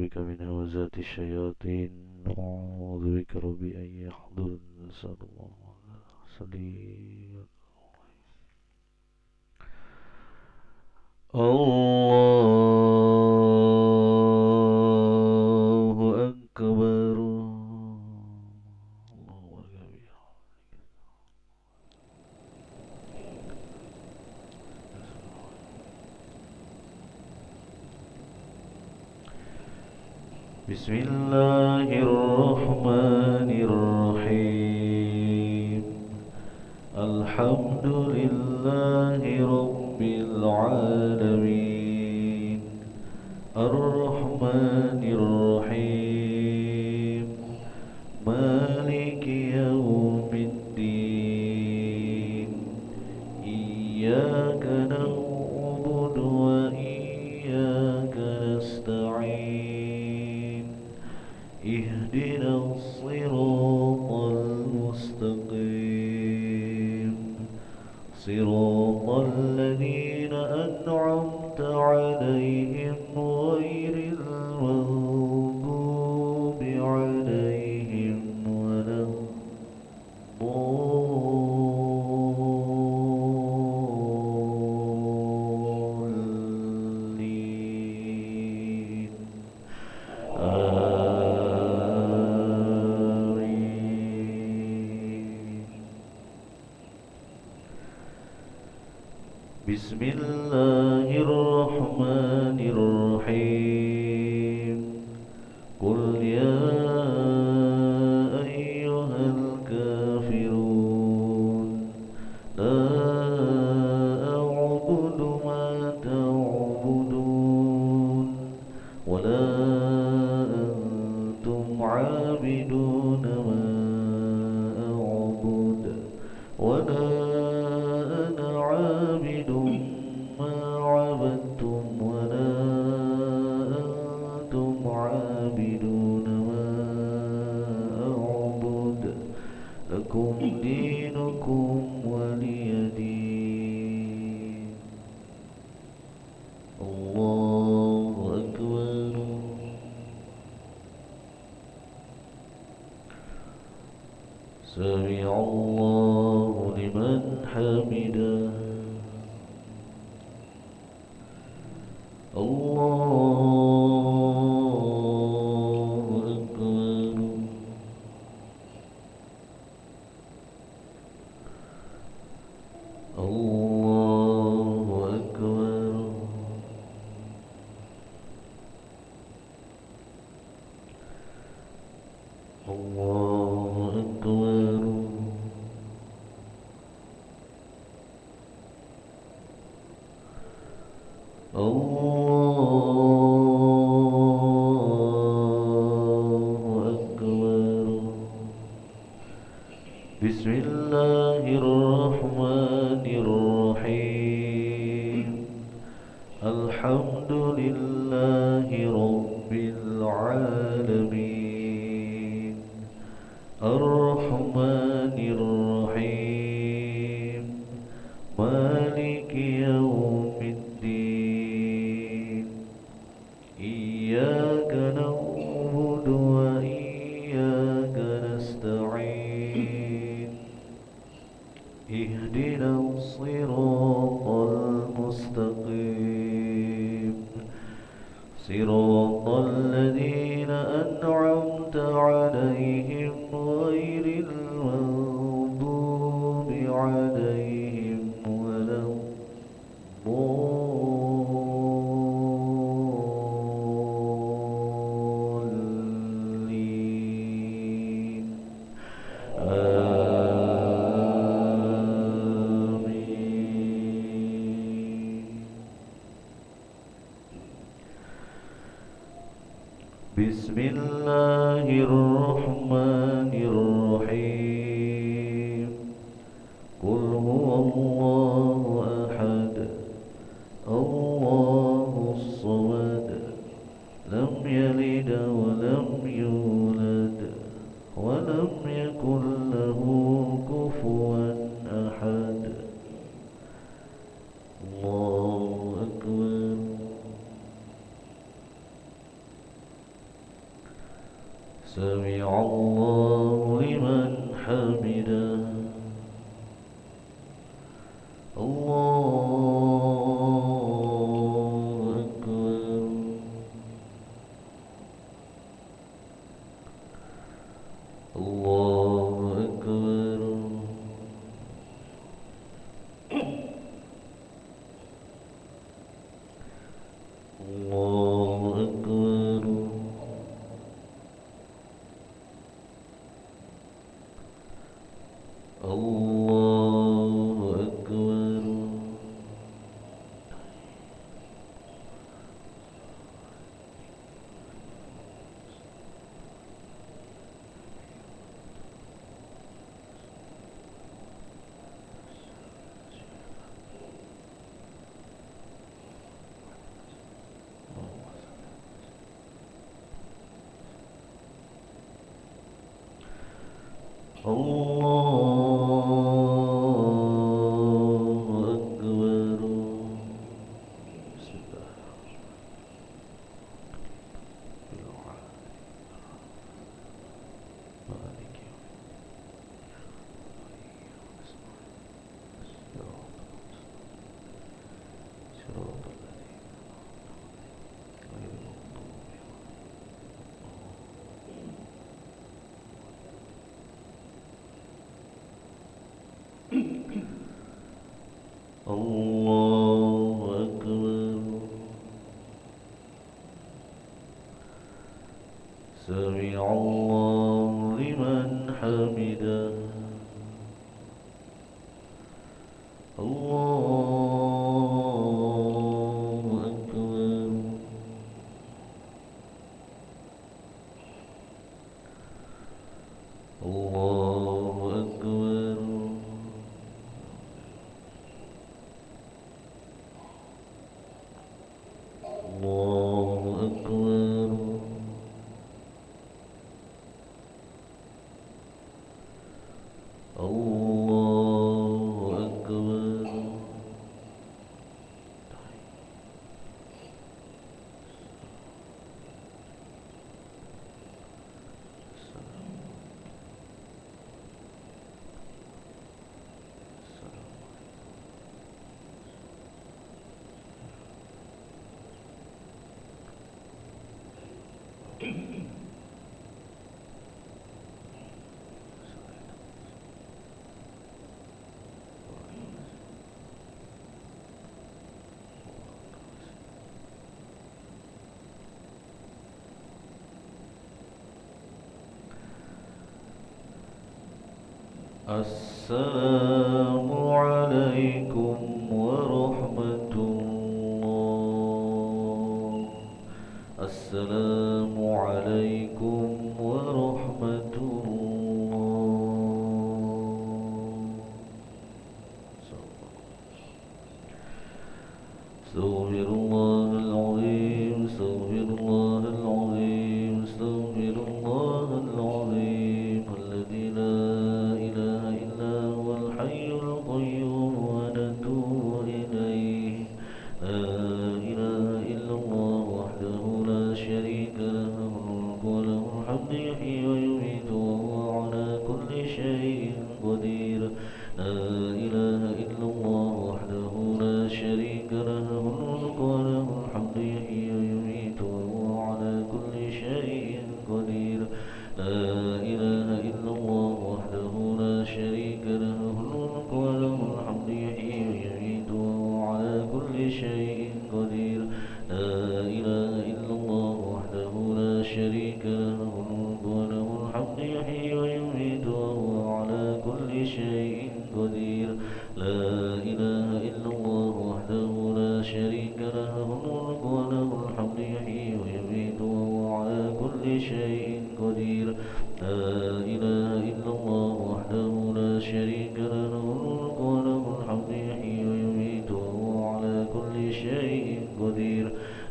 بك من همزات الشياطين وأعوذ بك ربي أن يحضرن. نسأل الله صلي. الله أكبر. الله أكبر. بسم الله الرحمن الرحيم. الحمد لله رب العالمين الرحمن الرحيم مالك يوم الدين إياك نعبد وإياك نستعين اهدنا الصراط المستقيم صراط الذين أنعمت عليهم غير المغضوب عليهم ولا الضالين آمين. بسم الله الرحمن الرحيم. قل يا أيها الكافرون لا أعبد ما تعبدون ولا أنتم عابدون ما أعبد ولا أنا عابد ما عبدتم ولا أنتم عابدون ما أعبد لكم دينكم ولي دين. الله أكبر. سمع الله لمن حمده. الله أكبر. الله أكبر. الله أكبر. الله أكبر. بسم الله الرحمن الرحيم. الحمد لله رب العالمين الرحمن الرحيم مالك يوم الدين إياك نعبد وإياك نستعين اهدنا الصراط المستقيم صراط الذين أنعمت عليهم غير المغضوب عليهم ولا الضالين آمين. بسم الله الرحمن الرحيم. قل هو الله أحد الله الصمد لم يلد ولم يولد ولم يكن له كفوا أحد. الله أكبر. سمع الله لمن حمده الله أكبر الله أكبر الله أكبر الله أكبر الله أكبر بسم الله مالك صراط الذين غير المغضوب الله أكبر سمع الله لمن حمده الله أكبر الله أكبر الله أكبر الله أكبر السلام عليكم ورحمة الله السلام عليكم ورحمة الله استغفر الله العظيم استغفر الله العظيم استغفر الله العظيم الذي لا إله إلا هو الحي القيوم ونتوب إليه لا إله إلا الله وحده لا شريك له الملك وله الحمد يحيي ويميت وهو على كل شيء قدير لا إله إلا الله وحده لا شريك له الملك وله الحمد يحيي ويميت وهو على كل شيء قدير لا إله إلا الله وحده لا شريك له الملك وله الحمد يحيي ويميت وهو على كل شيء قدير لا إله إلا الله وحده لا شريك له الملك وله الحمد يحيي ويميت وهو على كل شيء قدير لا إله إلا الله وحده لا شريك له الملك وله الحمد يحيي ويميت وهو على كل شيء قدير لا إله إلا الله وحده لا شريك له الملك وله الحمد يحيي ويميت وهو على كل شيء قدير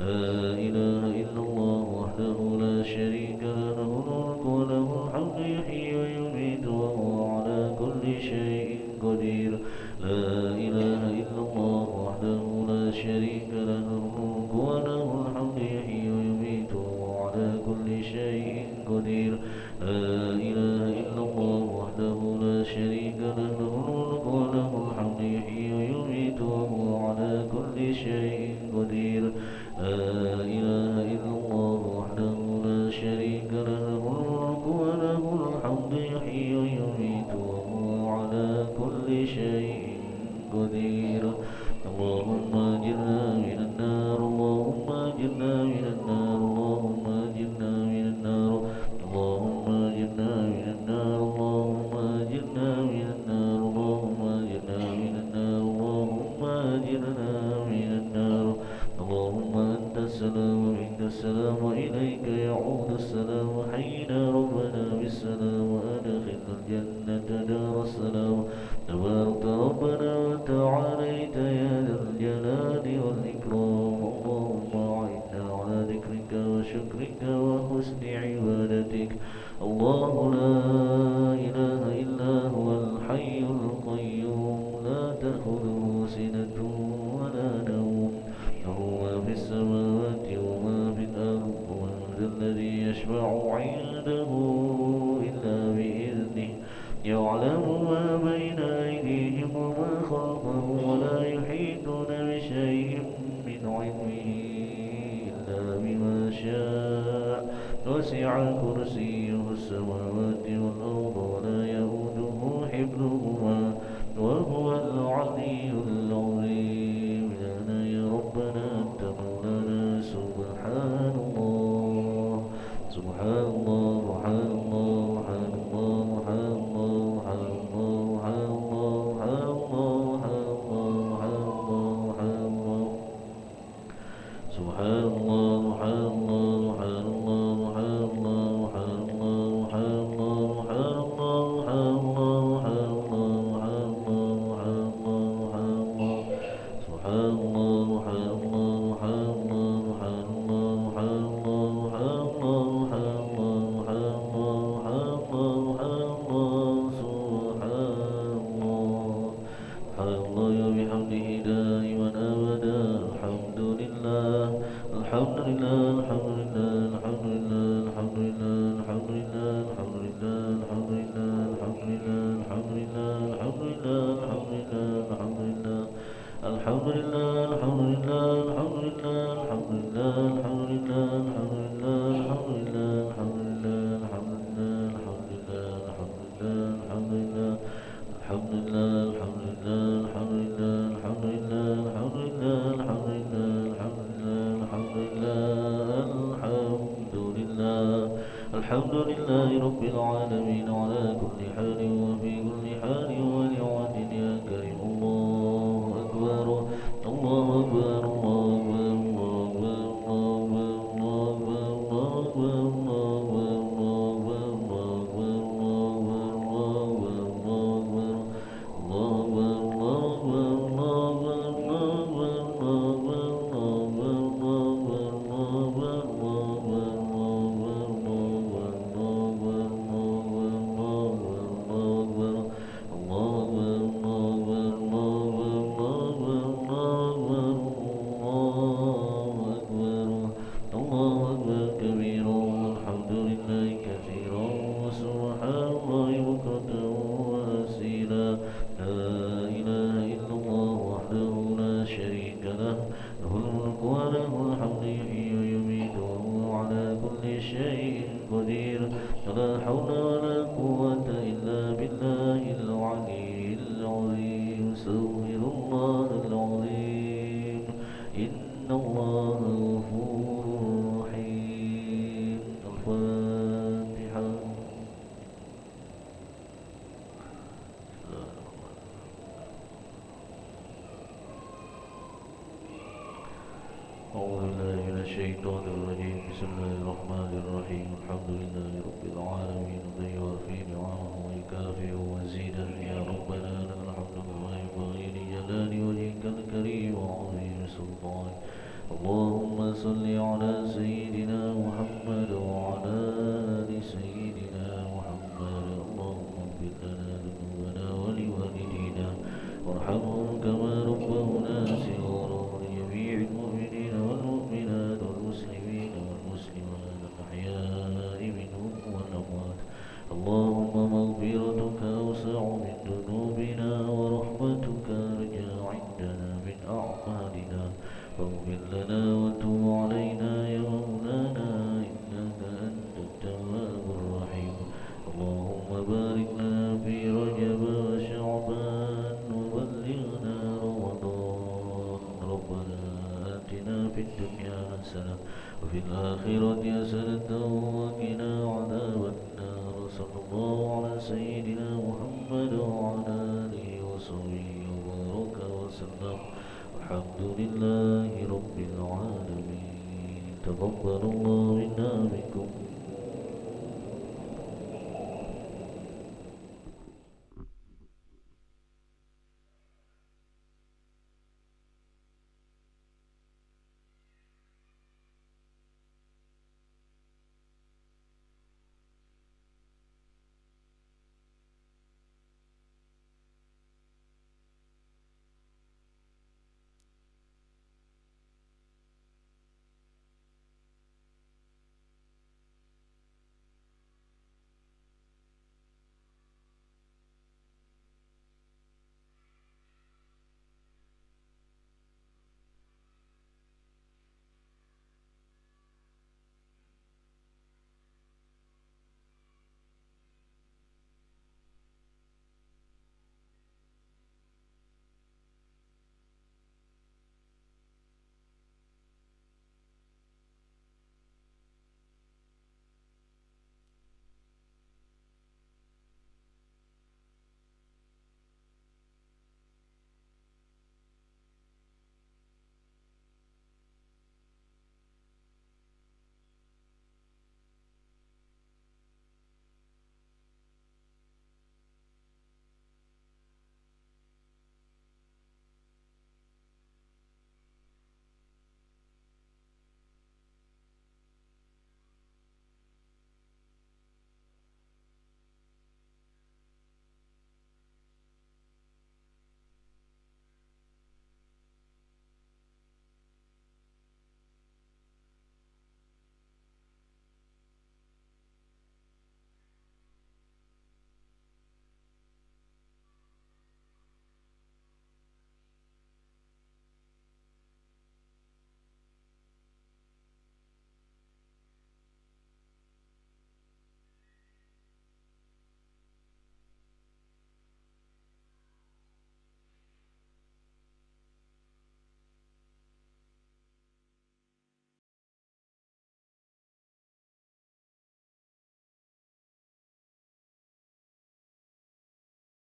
لا إله إلا الله وحده لا شريك له الملك وله الحمد يحيي ويميت وهو على كل شيء قدير لا إله إلا الله وحده لا شريك له الملك وله الحمد يحيي ويميت وهو على كل شيء قدير لا إله إلا الله وحده لا شريك له له الملك وله الحمد يحيي ويميت وهو على كل شيء قدير لا إله إلا الله وحده لا شريك له له الملك وله الحمد يحيي ويميت وهو على كل شيء قدير اللهم أجرنا من النار اللهم أجرنا من النار اللهم أجرنا من النار اللهم أجرنا من النار اللهم أجرنا من النار اللهم أجرنا من النار اللهم أجرنا من النار اللهم أنت السلام ومنك السلام وإليك يعود السلام حينا ربنا بالسلام وأدخلنا الجنة دار السلام تبارك ربنا وتعاليت يا ذا الجلال والإكرام اللهم أعنا على ذكرك وشكرك وحسن عبادتك الله لا إله إلا هو الحي القيوم لا تأخذه سنة ولا نوم له ما في السماوات وما في الأرض ومن ذا الذي يشفع عنده إلا بإذنه يعلم ما بين أيديهم وما خلفهم ولا يحيطون بشيء من علمه إلا بما شاء وسع كرسيه السماوات والأرض ولا يؤوده حفظهما وهو العلي العظيم لنا يا ربنا أنت مولانا سبحان الله سبحان الله سبحان الله سبحان الله سبحان الله سبحان الحمد لله رب العالمين على كل حال وفي كل حال ونعمة يا كريم الله أكبر الله أكبر الله شيء قدير لا حول ولا قوة إلا بالله